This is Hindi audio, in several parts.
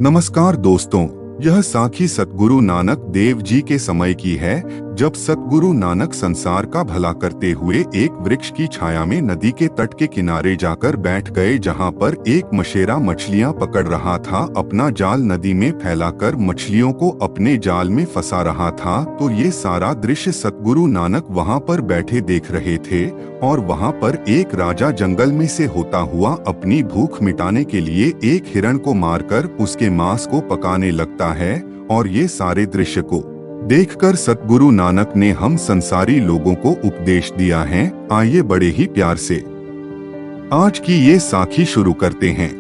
नमस्कार दोस्तों, यह साखी सतगुरु नानक देव जी के समय की है, जब सतगुरु नानक संसार का भला करते हुए एक वृक्ष की छाया में नदी के तट के किनारे जाकर बैठ गए, जहां पर एक मछेरा मछलियां पकड़ रहा था। अपना जाल नदी में फैलाकर मछलियों को अपने जाल में फंसा रहा था। तो ये सारा दृश्य सतगुरु नानक वहां पर बैठे देख रहे थे और वहां पर एक राजा जंगल में से होता हुआ अपनी भूख मिटाने के लिए एक हिरण को मारकर उसके मांस को पकाने लगता है। और ये सारे दृश्य को देखकर सतगुरु नानक ने हम संसारी लोगों को उपदेश दिया है। आइए बड़े ही प्यार से आज की ये साखी शुरू करते हैं।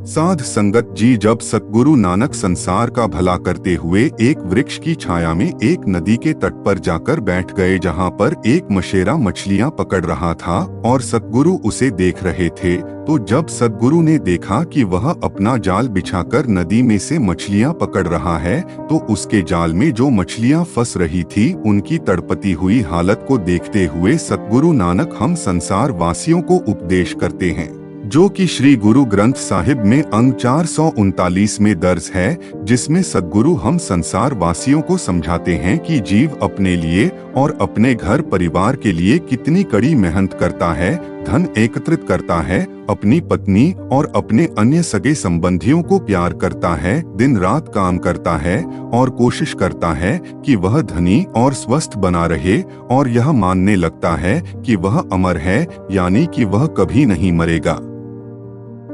साध संगत जी, जब सतगुरु नानक संसार का भला करते हुए एक वृक्ष की छाया में एक नदी के तट पर जाकर बैठ गए, जहां पर एक मछेरा मछलियां पकड़ रहा था और सतगुरु उसे देख रहे थे। तो जब सतगुरु ने देखा कि वह अपना जाल बिछाकर नदी में से मछलियां पकड़ रहा है, तो उसके जाल में जो मछलियां फंस रही थी, उनकी तड़पती हुई हालत को देखते हुए सतगुरु नानक हम संसार वासियों को उपदेश करते हैं, जो कि श्री गुरु ग्रंथ साहिब में अंग 439 में दर्ज है, जिसमें सद्गुरु हम संसार वासियों को समझाते हैं कि जीव अपने लिए और अपने घर परिवार के लिए कितनी कड़ी मेहनत करता है, धन एकत्रित करता है, अपनी पत्नी और अपने अन्य सगे संबंधियों को प्यार करता है, दिन रात काम करता है और कोशिश करता है कि वह धनी और स्वस्थ बना रहे, और यह मानने लगता है कि वह अमर है, यानी कि वह कभी नहीं मरेगा।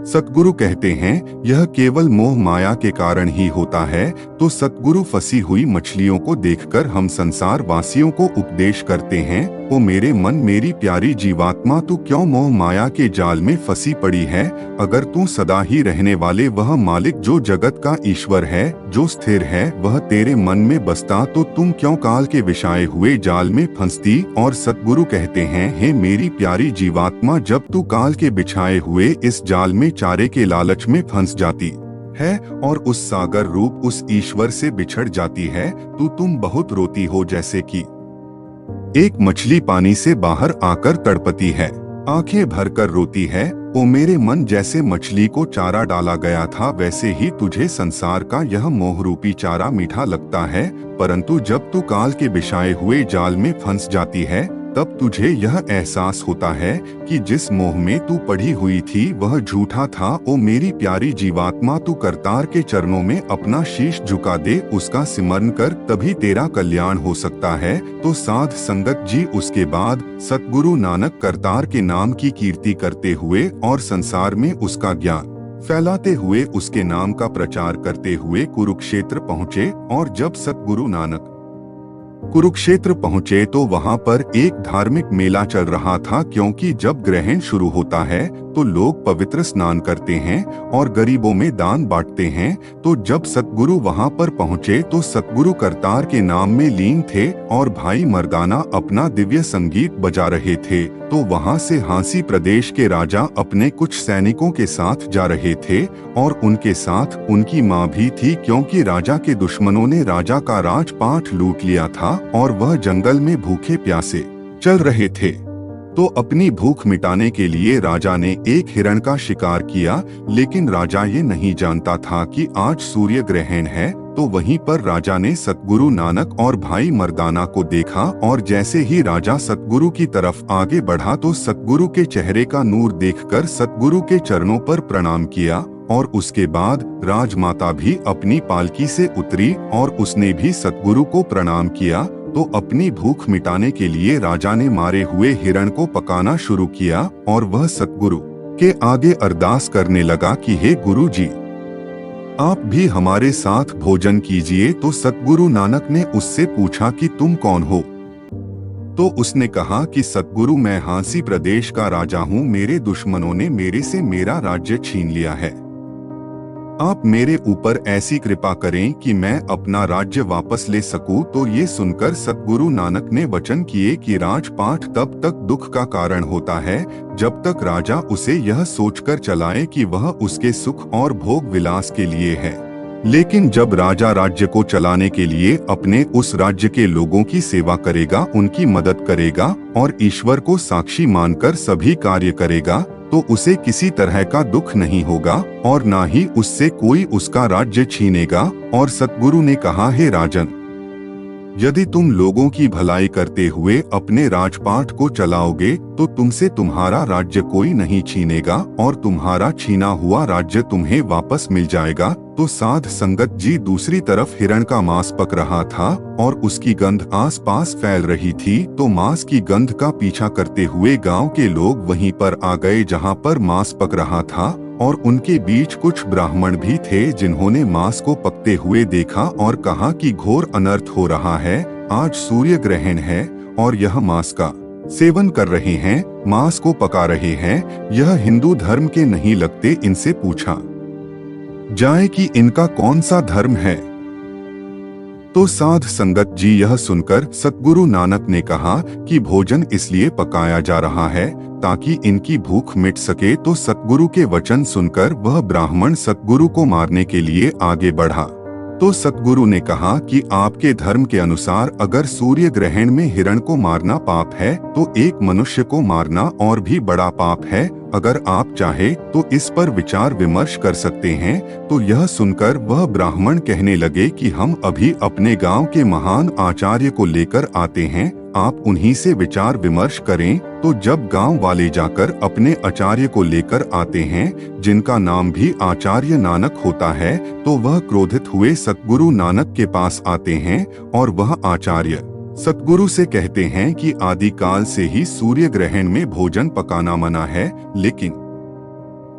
सतगुरु कहते हैं यह केवल मोह माया के कारण ही होता है। तो सतगुरु फंसी हुई मछलियों को देखकर हम संसार वासियों को उपदेश करते हैं, ओ मेरे मन, मेरी प्यारी जीवात्मा, तू क्यों मोह माया के जाल में फंसी पड़ी है? अगर तू सदा ही रहने वाले वह मालिक जो जगत का ईश्वर है, जो स्थिर है, वह तेरे मन में बसता, तो तुम क्यों काल के विषाए हुए जाल में फंसती? और सतगुरु कहते हैं, हे मेरी प्यारी जीवात्मा, जब तू काल के बिछाए हुए इस जाल में चारे के लालच में फंस जाती है और उस सागर रूप उस ईश्वर से बिछड़ जाती है, तो तुम बहुत रोती हो, जैसे कि एक मछली पानी से बाहर आकर तड़पती है, आंखें भरकर रोती है। ओ मेरे मन, जैसे मछली को चारा डाला गया था, वैसे ही तुझे संसार का यह मोह रूपी चारा मीठा लगता है, परंतु जब तू काल के बिछाए हुए जाल में फंस जाती है, तब तुझे यह एहसास होता है कि जिस मोह में तू पड़ी हुई थी वह झूठा था। ओ मेरी प्यारी जीवात्मा, तू करतार के चरणों में अपना शीश झुका दे, उसका सिमरन कर, तभी तेरा कल्याण हो सकता है। तो साध संगत जी, उसके बाद सतगुरु नानक करतार के नाम की कीर्ति करते हुए और संसार में उसका ज्ञान फैलाते हुए, उसके नाम का प्रचार करते हुए कुरुक्षेत्र पहुँचे। और जब सतगुरु नानक कुरुक्षेत्र पहुँचे तो वहां पर एक धार्मिक मेला चल रहा था, क्योंकि जब ग्रहण शुरू होता है तो लोग पवित्र स्नान करते हैं और गरीबों में दान बांटते हैं। तो जब सतगुरु वहां पर पहुँचे तो सतगुरु करतार के नाम में लीन थे और भाई मर्दाना अपना दिव्य संगीत बजा रहे थे। तो वहां से हांसी प्रदेश के राजा अपने कुछ सैनिकों के साथ जा रहे थे और उनके साथ उनकी मां भी थी, क्योंकि राजा के दुश्मनों ने राजा का राजपाट लूट लिया था और वह जंगल में भूखे प्यासे चल रहे थे। तो अपनी भूख मिटाने के लिए राजा ने एक हिरण का शिकार किया, लेकिन राजा ये नहीं जानता था कि आज सूर्य ग्रहण है। तो वहीं पर राजा ने सतगुरु नानक और भाई मर्दाना को देखा, और जैसे ही राजा सतगुरु की तरफ आगे बढ़ा तो सतगुरु के चेहरे का नूर देखकर सतगुरु के चरणों पर प्रणाम किया। और उसके बाद राजमाता भी अपनी पालकी से उतरी और उसने भी सतगुरु को प्रणाम किया। तो अपनी भूख मिटाने के लिए राजा ने मारे हुए हिरण को पकाना शुरू किया और वह सतगुरु के आगे अरदास करने लगा कि हे गुरु जी, आप भी हमारे साथ भोजन कीजिए। तो सतगुरु नानक ने उससे पूछा कि तुम कौन हो? तो उसने कहा कि सतगुरु, मैं हांसी प्रदेश का राजा हूँ, मेरे दुश्मनों ने मेरे से मेरा राज्य छीन लिया है। आप मेरे ऊपर ऐसी कृपा करें कि मैं अपना राज्य वापस ले सकूं। तो ये सुनकर सतगुरु नानक ने वचन किए कि राजपाट तब तक दुख का कारण होता है जब तक राजा उसे यह सोचकर चलाए कि वह उसके सुख और भोग विलास के लिए है, लेकिन जब राजा राज्य को चलाने के लिए अपने उस राज्य के लोगों की सेवा करेगा, उनकी मदद करेगा और ईश्वर को साक्षी मानकर सभी कार्य करेगा, तो उसे किसी तरह का दुख नहीं होगा और ना ही उससे कोई उसका राज्य छीनेगा। और सतगुरु ने कहा, हे राजन, यदि तुम लोगों की भलाई करते हुए अपने राजपाट को चलाओगे तो तुमसे तुम्हारा राज्य कोई नहीं छीनेगा और तुम्हारा छीना हुआ राज्य तुम्हें वापस मिल जाएगा। तो साध संगत जी दूसरी तरफ हिरण का मांस पक रहा था और उसकी गंध आसपास फैल रही थी। तो मांस की गंध का पीछा करते हुए गांव के लोग वहीं पर आ गए जहां पर मांस पक रहा था और उनके बीच कुछ ब्राह्मण भी थे जिन्होंने मांस को पकते हुए देखा और कहा कि घोर अनर्थ हो रहा है। आज सूर्य ग्रहण है और यह मांस का सेवन कर रहे हैं, मांस को पका रहे हैं, यह हिंदू धर्म के नहीं लगते। इनसे पूछा जाए कि इनका कौन सा धर्म है। तो साध संगत जी यह सुनकर सतगुरु नानक ने कहा कि भोजन इसलिए पकाया जा रहा है ताकि इनकी भूख मिट सके। तो सतगुरु के वचन सुनकर वह ब्राह्मण सतगुरु को मारने के लिए आगे बढ़ा। तो सतगुरु ने कहा कि आपके धर्म के अनुसार अगर सूर्य ग्रहण में हिरण को मारना पाप है तो एक मनुष्य को मारना और भी बड़ा पाप है। अगर आप चाहे तो इस पर विचार विमर्श कर सकते हैं। तो यह सुनकर वह ब्राह्मण कहने लगे कि हम अभी अपने गांव के महान आचार्य को लेकर आते हैं, आप उन्हीं से विचार विमर्श करें। तो जब गांव वाले जाकर अपने आचार्य को लेकर आते हैं, जिनका नाम भी आचार्य नानक होता है, तो वह क्रोधित हुए सतगुरु नानक के पास आते हैं और वह आचार्य सतगुरु से कहते हैं कि आदिकाल से ही सूर्य ग्रहण में भोजन पकाना मना है, लेकिन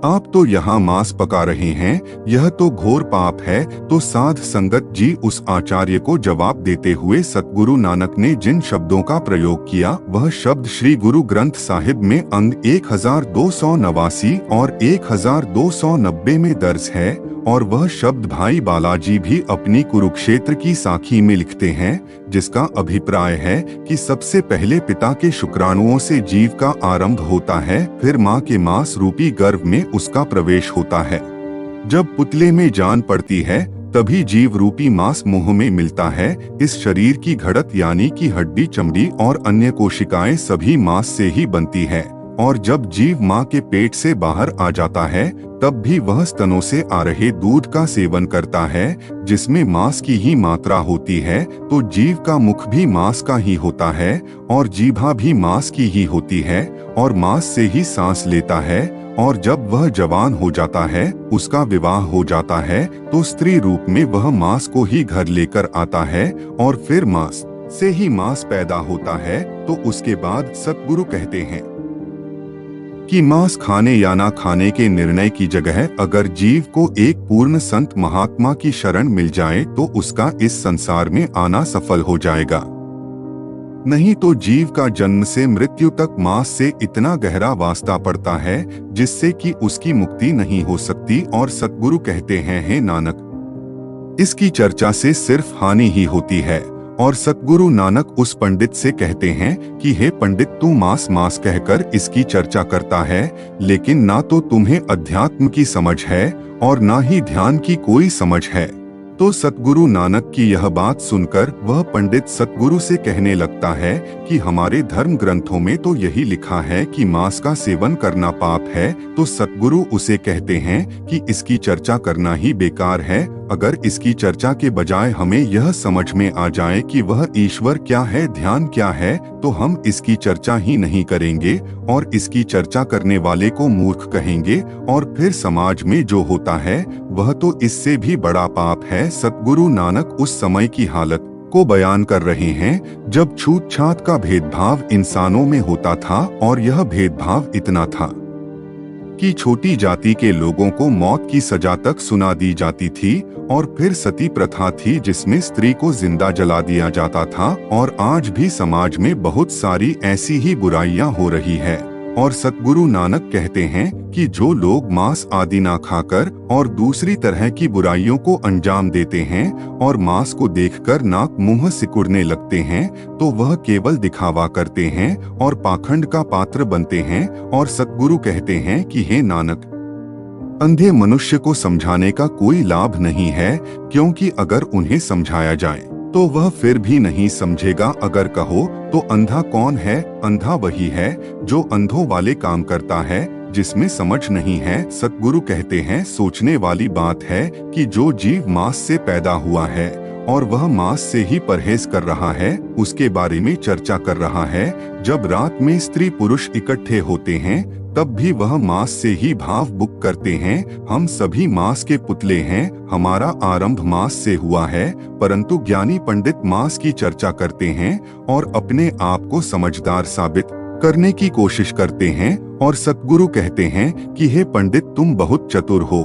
आप तो यहाँ मांस पका रहे हैं, यह तो घोर पाप है। तो साध संगत जी उस आचार्य को जवाब देते हुए सतगुरु नानक ने जिन शब्दों का प्रयोग किया वह शब्द श्री गुरु ग्रंथ साहिब में अंग 1289 और 1290 में दर्ज है और वह शब्द भाई बालाजी भी अपनी कुरुक्षेत्र की साखी में लिखते हैं, जिसका अभिप्राय है कि सबसे पहले पिता के शुक्राणुओं से जीव का आरंभ होता है, फिर माँ के मांस रूपी गर्भ में उसका प्रवेश होता है। जब पुतले में जान पड़ती है तभी जीव रूपी मांस मुंह में मिलता है। इस शरीर की घड़त यानी कि हड्डी, चमड़ी और अन्य कोशिकाएं सभी मांस से ही बनती है और जब जीव माँ के पेट से बाहर आ जाता है तब भी वह स्तनों से आ रहे दूध का सेवन करता है जिसमें मांस की ही मात्रा होती है। तो जीव का मुख भी मांस का ही होता है और जीभा भी मांस की ही होती है और मांस से ही सांस लेता है। और जब वह जवान हो जाता है, उसका विवाह हो जाता है, तो स्त्री रूप में वह मांस को ही घर लेकर आता है और फिर मांस से ही मांस पैदा होता है। तो उसके बाद सतगुरु कहते हैं कि मांस खाने या ना खाने के निर्णय की जगह अगर जीव को एक पूर्ण संत महात्मा की शरण मिल जाए तो उसका इस संसार में आना सफल हो जाएगा। नहीं तो जीव का जन्म से मृत्यु तक मांस से इतना गहरा वास्ता पड़ता है जिससे कि उसकी मुक्ति नहीं हो सकती। और सतगुरु कहते हैं, हे नानक, इसकी चर्चा से सिर्फ हानि ही होती है। और सतगुरु नानक उस पंडित से कहते हैं कि हे पंडित, तू मांस मांस कहकर इसकी चर्चा करता है, लेकिन ना तो तुम्हें अध्यात्म की समझ है और ना ही ध्यान की कोई समझ है। तो सतगुरु नानक की यह बात सुनकर वह पंडित सतगुरु से कहने लगता है कि हमारे धर्म ग्रंथों में तो यही लिखा है कि मांस का सेवन करना पाप है। तो सतगुरु उसे कहते हैं कि इसकी चर्चा करना ही बेकार है। अगर इसकी चर्चा के बजाय हमें यह समझ में आ जाए कि वह ईश्वर क्या है, ध्यान क्या है, तो हम इसकी चर्चा ही नहीं करेंगे और इसकी चर्चा करने वाले को मूर्ख कहेंगे और फिर समाज में जो होता है वह तो इससे भी बड़ा पाप है। सतगुरु नानक उस समय की हालत को बयान कर रहे हैं जब छूत छात का भेदभाव इंसानों में होता था और यह भेदभाव इतना था कि छोटी जाति के लोगों को मौत की सजा तक सुना दी जाती थी। और फिर सती प्रथा थी जिसमें स्त्री को जिंदा जला दिया जाता था। और आज भी समाज में बहुत सारी ऐसी ही बुराइयां हो रही है। और सतगुरु नानक कहते हैं कि जो लोग मांस आदि ना खाकर और दूसरी तरह की बुराइयों को अंजाम देते हैं और मांस को देखकर नाक मुंह सिकुड़ने लगते हैं, तो वह केवल दिखावा करते हैं और पाखंड का पात्र बनते हैं। और सतगुरु कहते हैं कि हे नानक, अंधे मनुष्य को समझाने का कोई लाभ नहीं है, क्योंकि अगर उन्हें समझाया जाए तो वह फिर भी नहीं समझेगा। अगर कहो तो अंधा कौन है, अंधा वही है जो अंधों वाले काम करता है। जिसमें समझ नहीं है। सतगुरु कहते हैं सोचने वाली बात है कि जो जीव मांस से पैदा हुआ है और वह मांस से ही परहेज कर रहा है, उसके बारे में चर्चा कर रहा है। जब रात में स्त्री पुरुष इकट्ठे होते हैं तब भी वह मांस से ही भाव बुक करते हैं। हम सभी मांस के पुतले हैं, हमारा आरंभ मांस से हुआ है। परंतु ज्ञानी पंडित मांस की चर्चा करते हैं और अपने आप को समझदार साबित करने की कोशिश करते हैं। और सतगुरु कहते हैं कि हे पंडित, तुम बहुत चतुर हो,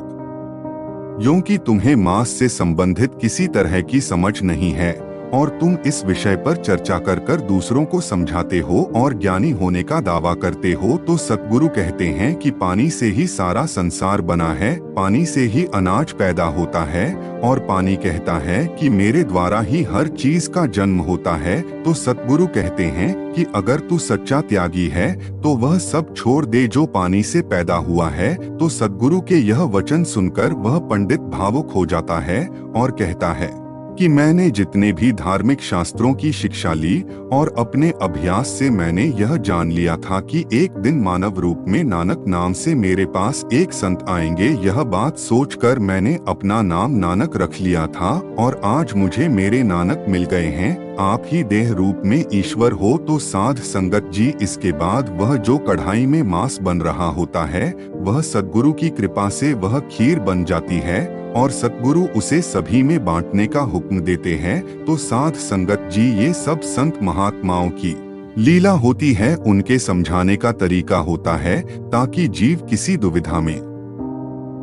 क्योंकि तुम्हें मांस से संबंधित किसी तरह की समझ नहीं है और तुम इस विषय पर चर्चा कर कर दूसरों को समझाते हो और ज्ञानी होने का दावा करते हो। तो सतगुरु कहते हैं कि पानी से ही सारा संसार बना है, पानी से ही अनाज पैदा होता है और पानी कहता है कि मेरे द्वारा ही हर चीज का जन्म होता है। तो सतगुरु कहते हैं कि अगर तू सच्चा त्यागी है तो वह सब छोड़ दे जो पानी से पैदा हुआ है। तो सतगुरु के यह वचन सुनकर वह पंडित भावुक हो जाता है और कहता है कि मैंने जितने भी धार्मिक शास्त्रों की शिक्षा ली और अपने अभ्यास से मैंने यह जान लिया था कि एक दिन मानव रूप में नानक नाम से मेरे पास एक संत आएंगे। यह बात सोचकर मैंने अपना नाम नानक रख लिया था और आज मुझे मेरे नानक मिल गए हैं। आप ही देह रूप में ईश्वर हो। तो साध संगत जी, इसके बाद वह जो कढ़ाई में मांस बन रहा होता है वह सतगुरु की कृपा से वह खीर बन जाती है और सतगुरु उसे सभी में बांटने का हुक्म देते हैं। तो साध संगत जी, ये सब संत महात्माओं की लीला होती है, उनके समझाने का तरीका होता है ताकि जीव किसी दुविधा में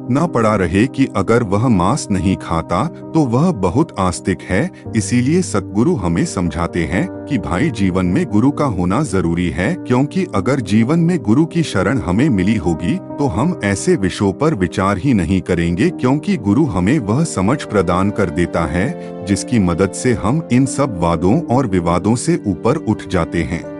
ना पड़ा रहे कि अगर वह मांस नहीं खाता तो वह बहुत आस्तिक है। इसीलिए सतगुरु हमें समझाते हैं कि भाई, जीवन में गुरु का होना जरूरी है, क्योंकि अगर जीवन में गुरु की शरण हमें मिली होगी तो हम ऐसे विषयों पर विचार ही नहीं करेंगे, क्योंकि गुरु हमें वह समझ प्रदान कर देता है जिसकी मदद से हम इन सब वादों और विवादों से ऊपर उठ जाते हैं।